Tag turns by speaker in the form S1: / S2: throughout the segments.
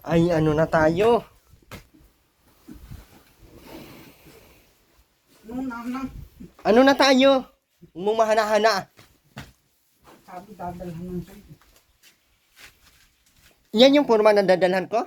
S1: Ay, ano na tayo? Ano na tayo? Huwag mong mahana-hana.
S2: Sabi dadalhan ng sa'yo.
S1: Yan yung forma na dadalhan ko?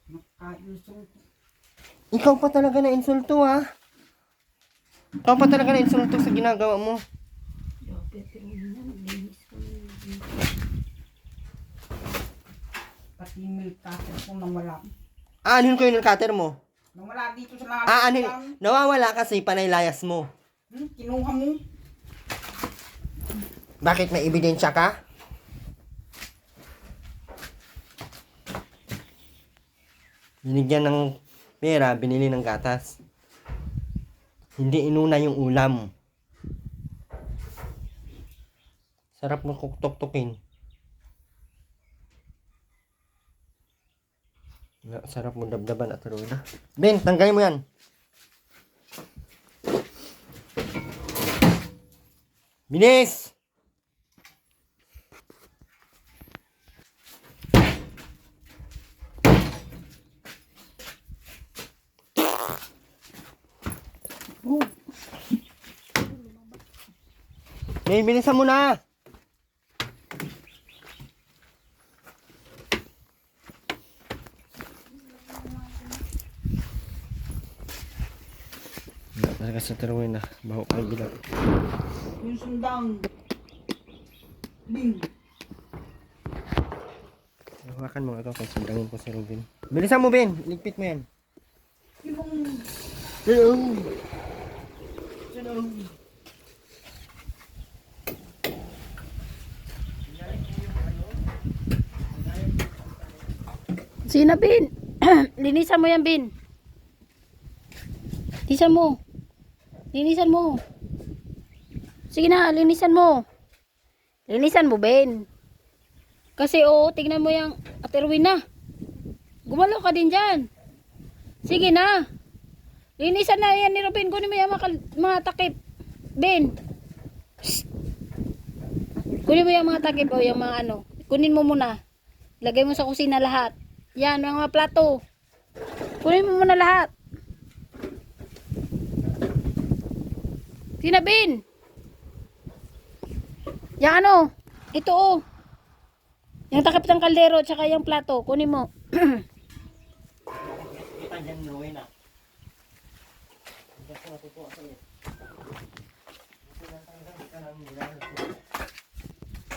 S2: Nakailusong ko.
S1: Ikaw pa talaga na insulto, ha? Ikaw pa talaga na insulto sa ginagawa mo.
S2: Pati may cutter ko nawala.
S1: Aanin ko yung cutter mo?
S2: Nawala dito sa lahat.
S1: Aanin, nawawala kasi panaylayas mo.
S2: Kinuha mo.
S1: Bakit may ebidensya ka? Binigyan ng pera, binili ng gatas. Hindi inuna yung ulam. Sarap mo tuktukin. Sarap mo dabdaban at tuloy na. Ben, tanggalin mo yan. Bilis! Ben, bilisan mo na! Talaga sa tarawin na. Baho pa yung bilang.
S2: Yung sundang. Bing.
S1: Hawakan mo ito kung sundangin ko si Robin. Bilisan mo, Ben. Ligpit mo yan.
S2: Yung.
S1: Hello.
S3: Sina, Bin? Linisan mo yan, Bin. Linisan mo. Linisan mo. Sige na, linisan mo. Linisan mo, Ben. Kasi, tignan mo yung Ate Rowena. Gumalaw ka din dyan. Sige na. Linisan na yan ni Robin. Kunin mo yung mga takip. Ben. Shh. Kunin mo yung mga takip o yung mga ano. Kunin mo muna. Lagay mo sa kusina lahat. Yan, mga plato. Kunin mo muna lahat. Sinabin. Yan ano. Ito yung takip ng kaldero tsaka yung plato. Kunin mo.
S1: Kita dyan, Rowena.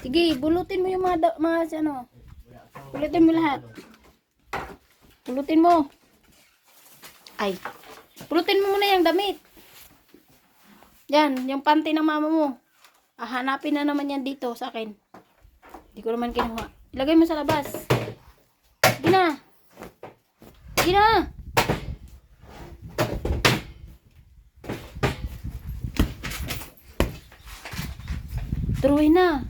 S3: Sige, bulutin mo yung mga ano. Bulutin mo lahat. Pulutin mo. Ay. Pulutin mo muna yung damit. Yan, yung panty ng mama mo. Hanapin na naman yan dito sa akin. Hindi ko naman kinuha. Ilagay mo sa labas. Sige na. Sige na. Turuin na.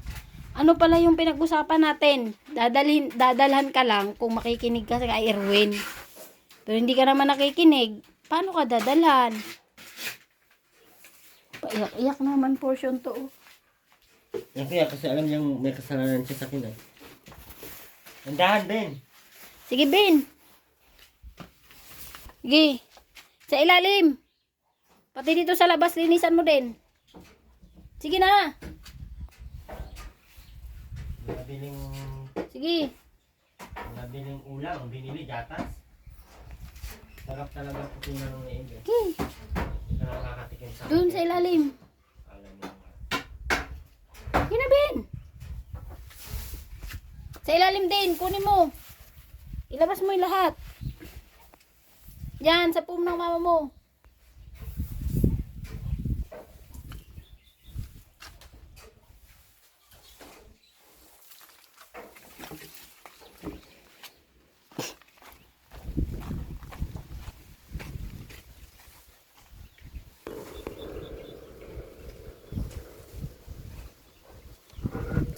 S3: Ano pala yung pinag-usapan natin? Dadalhan ka lang kung makikinig ka sa Erwin. Pero hindi ka naman nakikinig. Paano ka dadalhan? Paiyak-iyak naman portion to.
S1: Yan kaya kasi alam niyang may kasalanan siya sa akin eh. Andahan, Ben.
S3: Sige, Ben. Sige. Sa ilalim. Pati dito sa labas, linisan mo din. Sige na. Sige.
S1: Nabiling ulam, binili gatas. Sarap talaga po tinanong ni Ebe.
S3: Okay.
S1: Nakakatikim sa
S3: Doon sa ilalim.
S1: Alam mo nga.
S3: Sige na, Ben. Sa ilalim din. Kunin mo. Ilabas mo yung lahat. Yan, sa pum ng mama mo.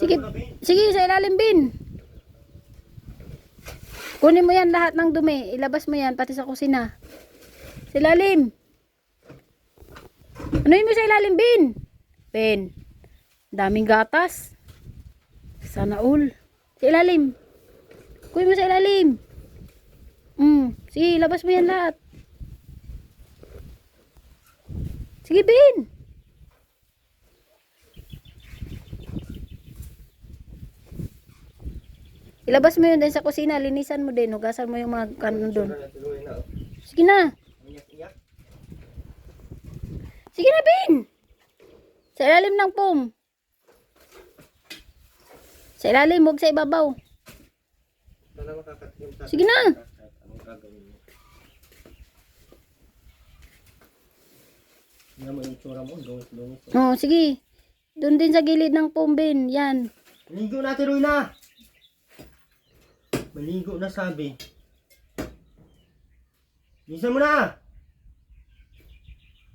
S3: Sige, sige, sa ilalim, Bin. Kunin mo yan lahat ng dumi. Ilabas mo yan, pati sa kusina. Sa ilalim. Ano yun mo sa ilalim, Bin? Ben. Daming gatas. Sana all. Sa ilalim. Kunin mo sa ilalim. Sige, labas mo yan lahat. Sige, Ben. Ilabas mo yun din sa kusina. Linisan mo din. Hugasan mo yung mga kanon doon.
S1: Sura na tuloy na. Oh.
S3: Sige na.
S1: Iyak-iyak.
S3: Sige na, Ben. Sa ilalim ng foam. Sa ilalim, huwag sa ibabaw.
S1: Sana makakatikim sa...
S3: Sige na.
S1: Anong gagawin mo? Tingnan mo yung tsura mo. Gawit-gawit.
S3: Oh, sige. Doon din sa gilid ng foam, Ben. Yan.
S1: Maligo na, Tiroy na! Maligo na sabi. Bilisan mo na!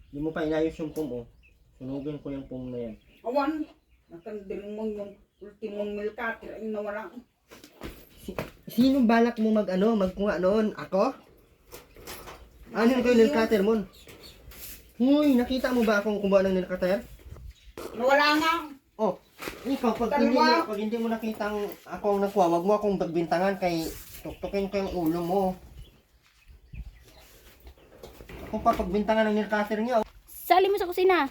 S1: Hindi mo pa inayos yung pum, oh. Sunugin ko yung pum na yan.
S2: Awan. Natandiling mo yung ultimong milkatir ay nawala.
S1: Sino balak mo magkuha noon? Ako? Ano ko yung nilcutter mo? Huy, nakita mo ba akong kumuha ng nilcutter?
S2: Nawala nga.
S1: Oh, ikaw, pag hindi mo nakitang ako ang nakuha, wag mo akong bagbintangan kay tuktukin ko yung ulo mo. Ako pa pagbintangan ng nilcutter niya.
S3: Sali mo sa kusina.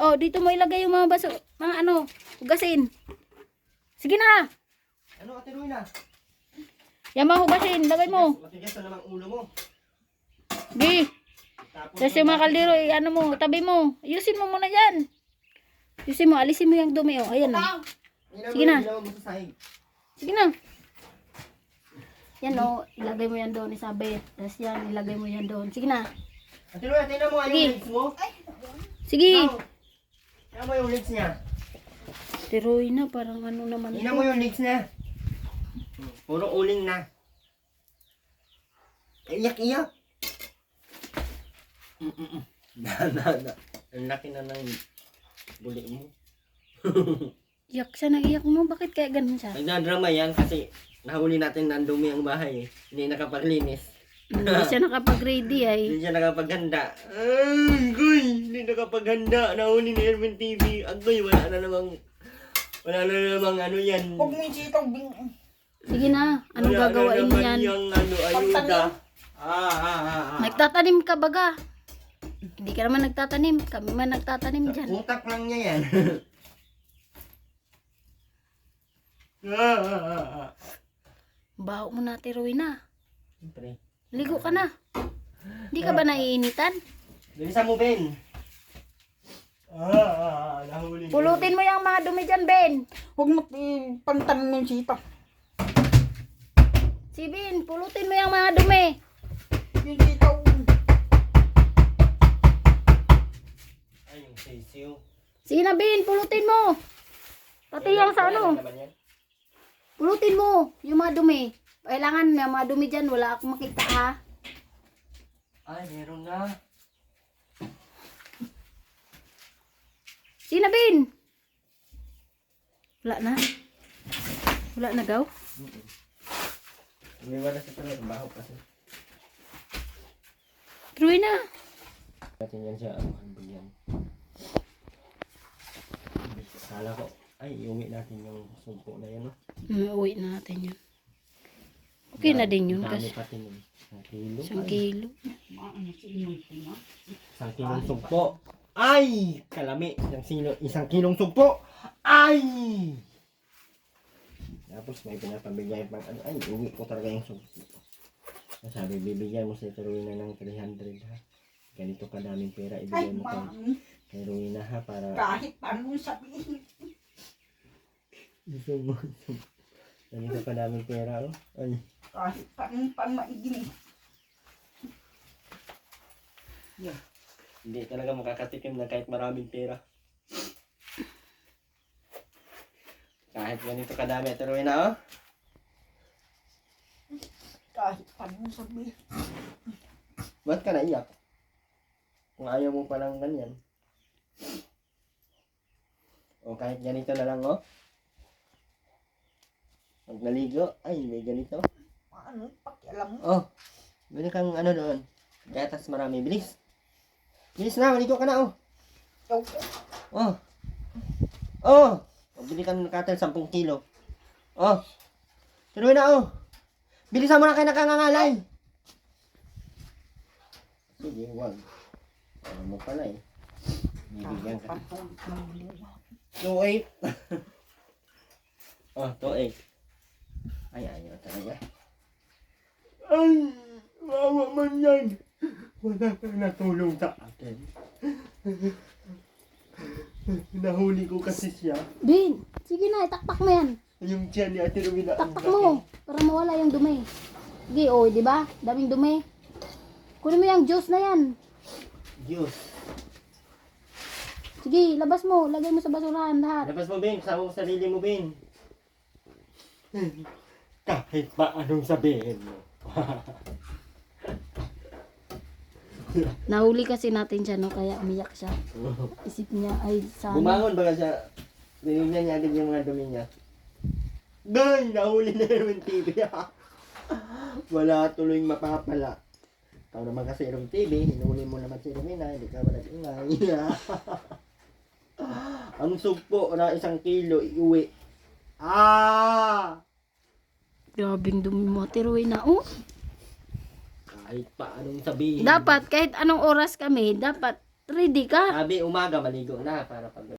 S3: Oh, dito mo ilagay yung mga baso, mga hugasin. Sige na.
S1: Ano, Ate Ruina?
S3: Yan mga hugasin, lagay mo.
S1: Matigas na naman ulo mo.
S3: Di. Tapos yung mga kaldero, mo, tabi mo. Ayusin mo muna yan. Ayusin mo, alisin mo yung dumi. Oh. Ayan na. Sige na. Sige na. Yan o, ilagay mo yan doon, Isabel. Tapos yan, ilagay mo yan doon. Sige na.
S1: Ate Ruina, tingnan mo yung legs mo.
S3: Sige.
S1: Tingnan mo yung legs niya.
S3: Tiroy na, parang ano naman.
S1: Tingnan mo yung legs niya. Puro uling na. Iyak-iyak. Ang laki na ng buli mo.
S3: Iyak siya, naiyak mo. Bakit kaya ganun siya?
S1: Nagdadrama yan kasi nahuli natin na dumi ang bahay eh. Hindi nakapaglinis.
S3: Hindi siya nakapag-ready ay.
S1: Hindi siya nakapaghanda. Ay, Goy! Hindi nakapaghanda. Nahuli ni Erwin TV. Agoy, wala na namang ano yan.
S2: Huwag mo yung sitaw bing.
S3: Sige na, anong
S1: Wala
S3: gagawain mo
S1: na naman
S3: yan?
S1: yung ayuda.
S3: Nagtatanim ka baga. Hindi ka naman nagtatanim. Kami man nagtatanim dyan.
S1: Utak lang niya yan.
S3: Baho mo na, Tiroy na.
S1: Siyempre.
S3: Ligo ka na. Hindi ka ba naiinitan?
S1: Bilisan mo, Ben. Nahuli.
S3: Pulutin mo yung mga dumi dyan, Ben.
S2: Huwag mo ipantanin mo yung sitaw.
S3: Si Ben, pulutin mo yung mga dumi.
S2: Yung sitaw.
S1: Ay, yung sisiyo.
S3: Sige na, Ben, pulutin mo. Pati yung sa ano. Pulutin mo yung mga dumi. Kailangan may mga dumi dyan. Wala akong makita, ha?
S1: Ay, meron na.
S3: Sige na, Ben. Wala na. Wala na, gaw.
S1: Hindi wala sa tuloy. Baho kasi.
S3: Truy na.
S1: Natin yan siya. Ano yan? Kala ko. Ay, iuwi natin yung sumpo na yan, no?
S3: Uwi na natin yun. Okay na din yun.
S1: Dami
S3: Kasi
S1: pati nun. 1 kilo.
S3: 1 kilo.
S1: Isang kilong sumpo. Ay! Kalami. Isang kilong sumpo. Ay! Tapos may pinapabigay pang ano. Ay, uwi ko talaga yung sumpo. Sabi, bibigyan mo sa Ruina ng 300 ha. Ganito kadaming pera.
S2: Ay,
S1: Ibigay mo
S2: mami.
S1: kay Ruina ha para...
S2: Kahit paano sabihin.
S1: Gusto mo. Ganito kadaming pera oh. Ay.
S2: Kahit paano maiging.
S1: Yeah. Hindi talaga makakatikim na kahit maraming pera. Kahit ganito kadami at Ruina oh.
S2: Kahit paano sabihin.
S1: Ba't ka naiyak? Kung ayaw mo palang ganyan. O kahit ganito na lang oh. Pag naligo, ay may ganito.
S2: Ano, pakialam mo.
S1: Oh, bili kang ano doon. Gatas marami. Bilis. Bilis na, maligo ka na oh.
S2: Okay.
S1: Oh. Oh. Bili ka ng katel 10 kilo. Oh. Tuloy na oh. Bilisan mo na kayo nakangangalay. Sige, wag. Ano mo pala eh. Bibigyan ka. 2-8. Oh, 2-8. Ay, ayaw talaga. Ay, wawa man yan. Wala kang natulong sa akin. Nahuli ko kasi siya.
S3: Bin, sige na, itakpak mo yan.
S1: Yung tiyan ni Ate Rowena. ang
S3: Takpak
S1: laki.
S3: mo, para mawala yung dumi. Sige, oh, di ba? Daming dumi. Kunin mo yung juice na yan.
S1: Diyos.
S3: Sige, labas mo. Lagay mo sa basurahan lahat.
S1: Labas mo, Ben. Sama mo sarili mo, Ben. Kahit pa anong sabihin mo.
S3: Nahuli kasi natin siya, no? Kaya umiyak siya. Isip niya, ay, sana.
S1: Bumangon ba siya? Tinignan niya agad yung mga dumi niya. Gay! Nahuli na yung TV. Wala tuloy mapapala. Ikaw naman kasi yung TV, hinuli mo naman si Romina, hindi ka ba nag-ingay. Ang sugpo na 1 kilo, iuwi.
S3: Grabing dumi mo, tiruin na, oh.
S1: Kahit pa anong sabihin.
S3: Dapat, kahit anong oras kami, dapat ready ka.
S1: Sabi, umaga maligo na para pag